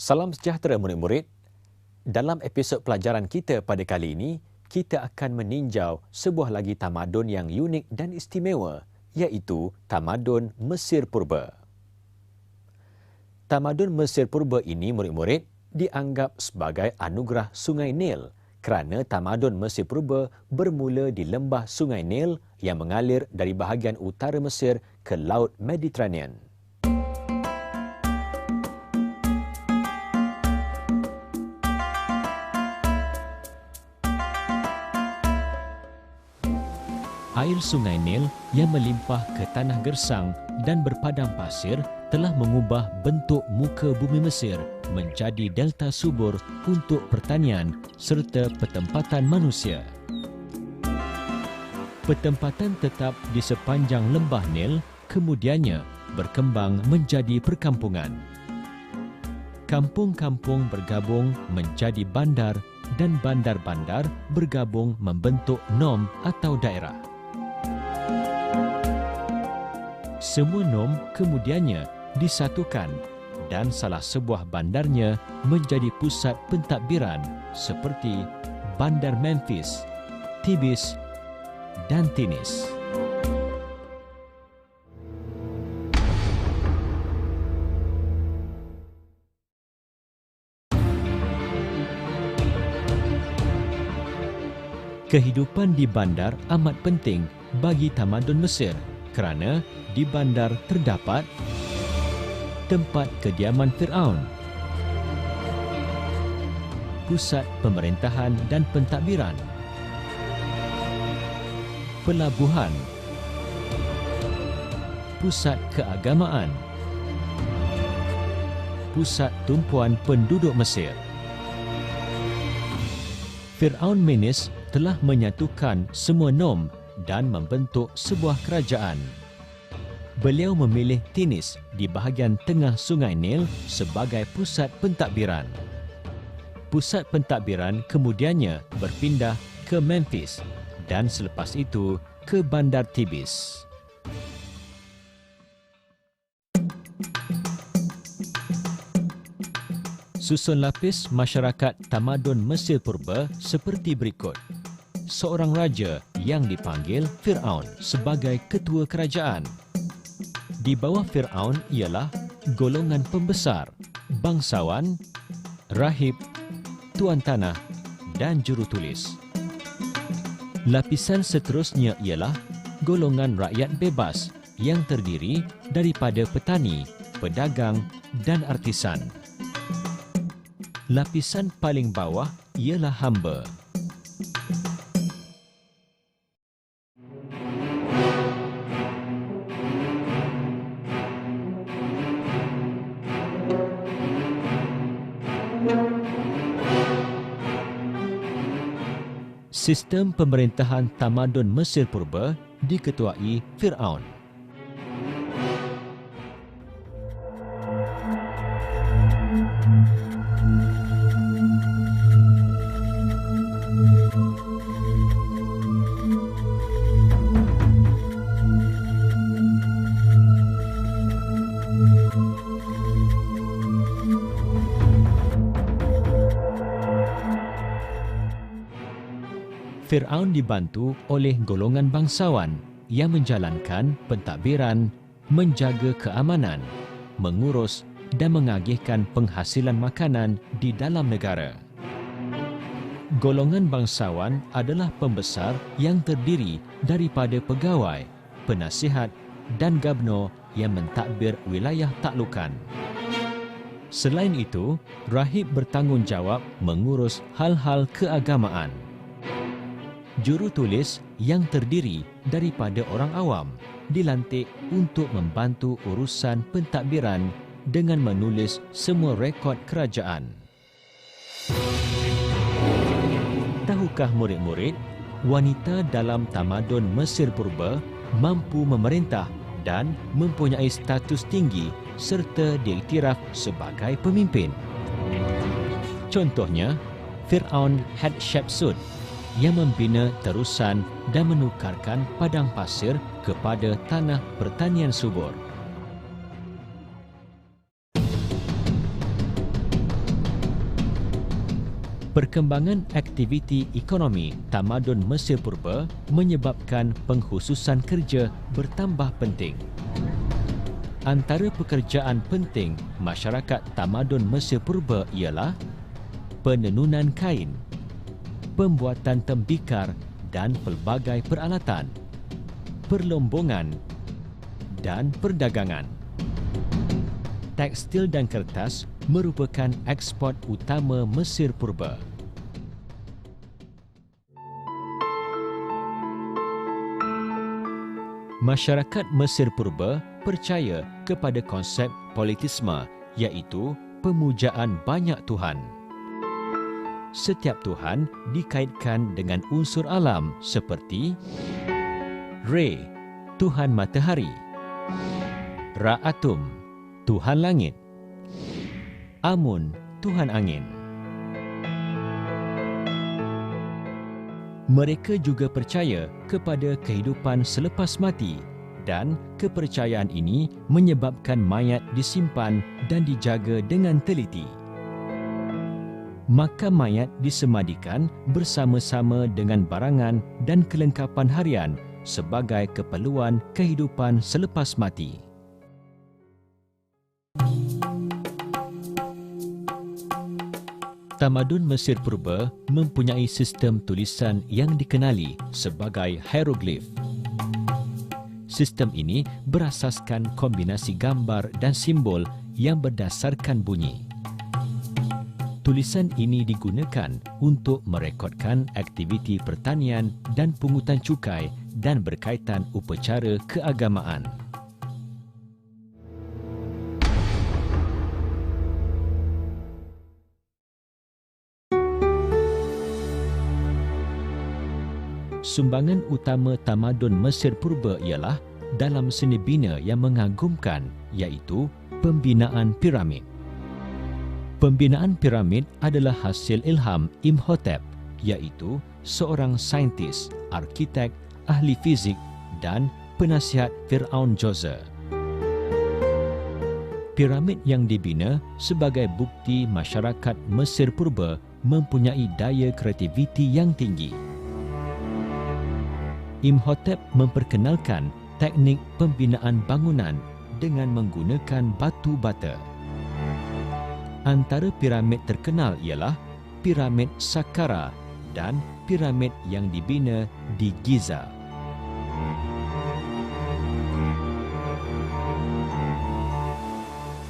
Salam sejahtera murid-murid. Dalam episod pelajaran kita pada kali ini, kita akan meninjau sebuah lagi tamadun yang unik dan istimewa, iaitu tamadun Mesir Purba. Tamadun Mesir Purba ini, murid-murid, dianggap sebagai anugerah Sungai Nil kerana tamadun Mesir Purba bermula di lembah Sungai Nil yang mengalir dari bahagian utara Mesir ke Laut Mediterranean. Air Sungai Nil yang melimpah ke tanah gersang dan berpadang pasir telah mengubah bentuk muka bumi Mesir menjadi delta subur untuk pertanian serta pertempatan manusia. Pertempatan tetap di sepanjang lembah Nil kemudiannya berkembang menjadi perkampungan. Kampung-kampung bergabung menjadi bandar dan bandar-bandar bergabung membentuk nom atau daerah. Semua nom kemudiannya disatukan dan salah sebuah bandarnya menjadi pusat pentadbiran seperti Bandar Memphis, Tibis dan Tinis. Kehidupan di bandar amat penting bagi tamadun Mesir kerana di bandar terdapat tempat kediaman Firaun, pusat pemerintahan dan pentadbiran, pelabuhan, pusat keagamaan, pusat tumpuan penduduk Mesir. Firaun Menes telah menyatukan semua nom dan membentuk sebuah kerajaan. Beliau memilih Tinis di bahagian tengah Sungai Nil sebagai pusat pentadbiran. Pusat pentadbiran kemudiannya berpindah ke Memphis dan selepas itu ke Bandar Tibis. Susun lapis masyarakat tamadun Mesir Purba seperti berikut. Seorang raja yang dipanggil Firaun sebagai ketua kerajaan. Di bawah Firaun ialah golongan pembesar, bangsawan, rahib, tuan tanah dan jurutulis. Lapisan seterusnya ialah golongan rakyat bebas yang terdiri daripada petani, pedagang dan artisan. Lapisan paling bawah ialah hamba. Sistem pemerintahan tamadun Mesir Purba diketuai Firaun. Firaun dibantu oleh golongan bangsawan yang menjalankan pentadbiran, menjaga keamanan, mengurus dan mengagihkan penghasilan makanan di dalam negara. Golongan bangsawan adalah pembesar yang terdiri daripada pegawai, penasihat dan gabnor yang mentadbir wilayah taklukan. Selain itu, rahib bertanggungjawab mengurus hal-hal keagamaan. Jurutulis yang terdiri daripada orang awam dilantik untuk membantu urusan pentadbiran dengan menulis semua rekod kerajaan. Tahukah murid-murid, wanita dalam tamadun Mesir Purba mampu memerintah dan mempunyai status tinggi serta diiktiraf sebagai pemimpin. Contohnya, Firaun Hatshepsut yang membina terusan dan menukarkan padang pasir kepada tanah pertanian subur. Perkembangan aktiviti ekonomi tamadun Mesir Purba menyebabkan pengkhususan kerja bertambah penting. Antara pekerjaan penting masyarakat tamadun Mesir Purba ialah penenunan kain, pembuatan tembikar dan pelbagai peralatan, perlombongan dan perdagangan. Tekstil dan kertas merupakan ekspor utama Mesir Purba. Masyarakat Mesir Purba percaya kepada konsep politisme, iaitu pemujaan banyak Tuhan. Setiap Tuhan dikaitkan dengan unsur alam seperti Re, Tuhan Matahari; Ra'atum, Tuhan Langit; Amun, Tuhan Angin. Mereka juga percaya kepada kehidupan selepas mati, dan kepercayaan ini menyebabkan mayat disimpan dan dijaga dengan teliti. Makam mayat disemadikan bersama-sama dengan barangan dan kelengkapan harian sebagai keperluan kehidupan selepas mati. Tamadun Mesir Purba mempunyai sistem tulisan yang dikenali sebagai hieroglif. Sistem ini berasaskan kombinasi gambar dan simbol yang berdasarkan bunyi. Tulisan ini digunakan untuk merekodkan aktiviti pertanian dan pungutan cukai dan berkaitan upacara keagamaan. Sumbangan utama tamadun Mesir Purba ialah dalam seni bina yang mengagumkan, iaitu pembinaan piramid. Pembinaan piramid adalah hasil ilham Imhotep, iaitu seorang saintis, arkitek, ahli fizik dan penasihat Firaun Djoser. Piramid yang dibina sebagai bukti masyarakat Mesir Purba mempunyai daya kreativiti yang tinggi. Imhotep memperkenalkan teknik pembinaan bangunan dengan menggunakan batu bata. Antara piramid terkenal ialah Piramid Saqqara dan piramid yang dibina di Giza.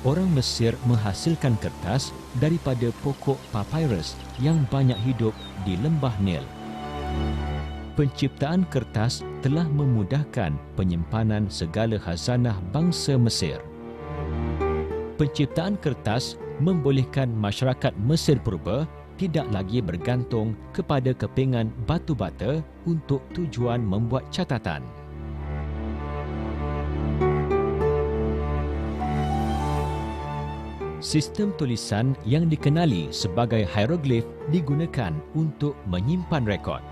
Orang Mesir menghasilkan kertas daripada pokok papyrus yang banyak hidup di lembah Nil. Penciptaan kertas telah memudahkan penyimpanan segala khazanah bangsa Mesir. Penciptaan kertas membolehkan masyarakat Mesir Purba tidak lagi bergantung kepada kepingan batu bata untuk tujuan membuat catatan. Sistem tulisan yang dikenali sebagai hieroglif digunakan untuk menyimpan rekod.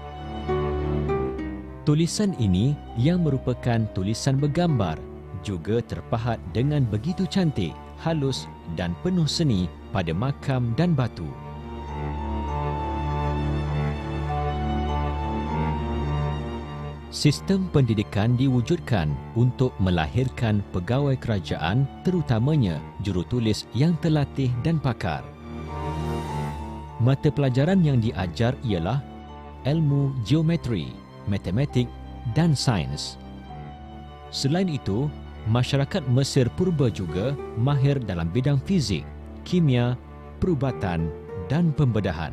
Tulisan ini yang merupakan tulisan bergambar juga terpahat dengan begitu cantik, halus dan penuh seni pada makam dan batu. Sistem pendidikan diwujudkan untuk melahirkan pegawai kerajaan, terutamanya jurutulis yang terlatih dan pakar. Mata pelajaran yang diajar ialah ilmu geometri, matematik dan sains. Selain itu, masyarakat Mesir Purba juga mahir dalam bidang fizik, kimia, perubatan dan pembedahan.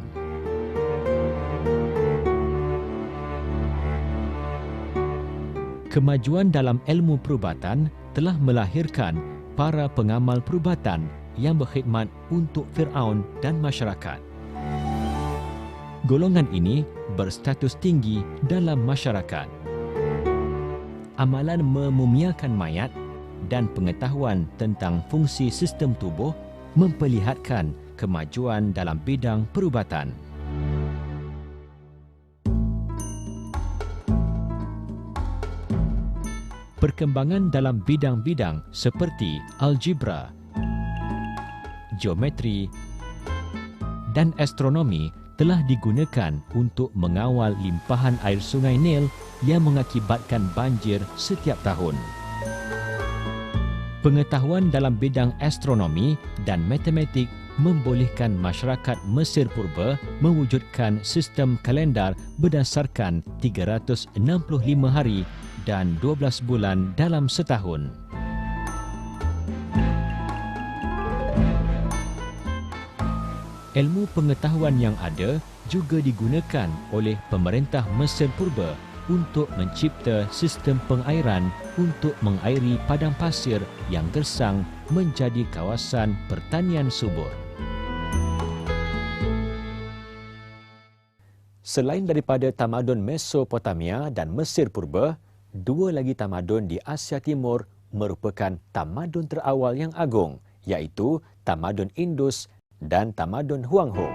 Kemajuan dalam ilmu perubatan telah melahirkan para pengamal perubatan yang berkhidmat untuk Firaun dan masyarakat. Golongan ini berstatus tinggi dalam masyarakat. Amalan memumiakan mayat dan pengetahuan tentang fungsi sistem tubuh memperlihatkan kemajuan dalam bidang perubatan. Perkembangan dalam bidang-bidang seperti algebra, geometri dan astronomi telah digunakan untuk mengawal limpahan air Sungai Nil yang mengakibatkan banjir setiap tahun. Pengetahuan dalam bidang astronomi dan matematik membolehkan masyarakat Mesir Purba mewujudkan sistem kalendar berdasarkan 365 hari dan 12 bulan dalam setahun. Ilmu pengetahuan yang ada juga digunakan oleh pemerintah Mesir Purba untuk mencipta sistem pengairan untuk mengairi padang pasir yang gersang menjadi kawasan pertanian subur. Selain daripada tamadun Mesopotamia dan Mesir Purba, dua lagi tamadun di Asia Timur merupakan tamadun terawal yang agung, iaitu tamadun Indus dan tamadun Huangho.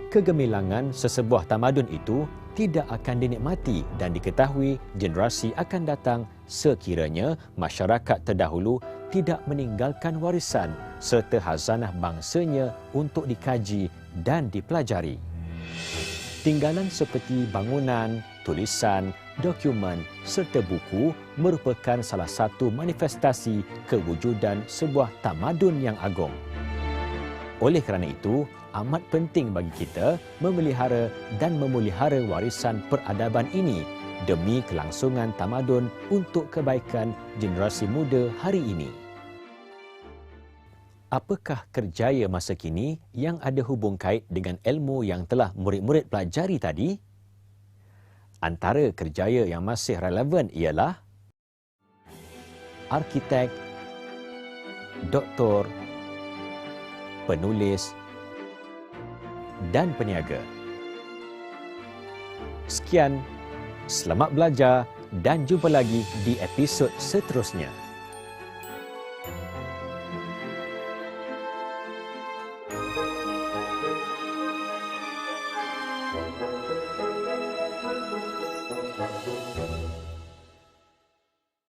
Kegemilangan sesebuah tamadun itu tidak akan dinikmati dan diketahui generasi akan datang sekiranya masyarakat terdahulu tidak meninggalkan warisan serta khazanah bangsanya untuk dikaji dan dipelajari. Tinggalan seperti bangunan, tulisan, dokumen serta buku merupakan salah satu manifestasi kewujudan sebuah tamadun yang agung. Oleh kerana itu, amat penting bagi kita memelihara dan memulihara warisan peradaban ini demi kelangsungan tamadun untuk kebaikan generasi muda hari ini. Apakah kerjaya masa kini yang ada hubung kait dengan ilmu yang telah murid-murid pelajari tadi? Antara kerjaya yang masih relevan ialah arkitek, doktor, penulis dan peniaga. Sekian, selamat belajar dan jumpa lagi di episod seterusnya.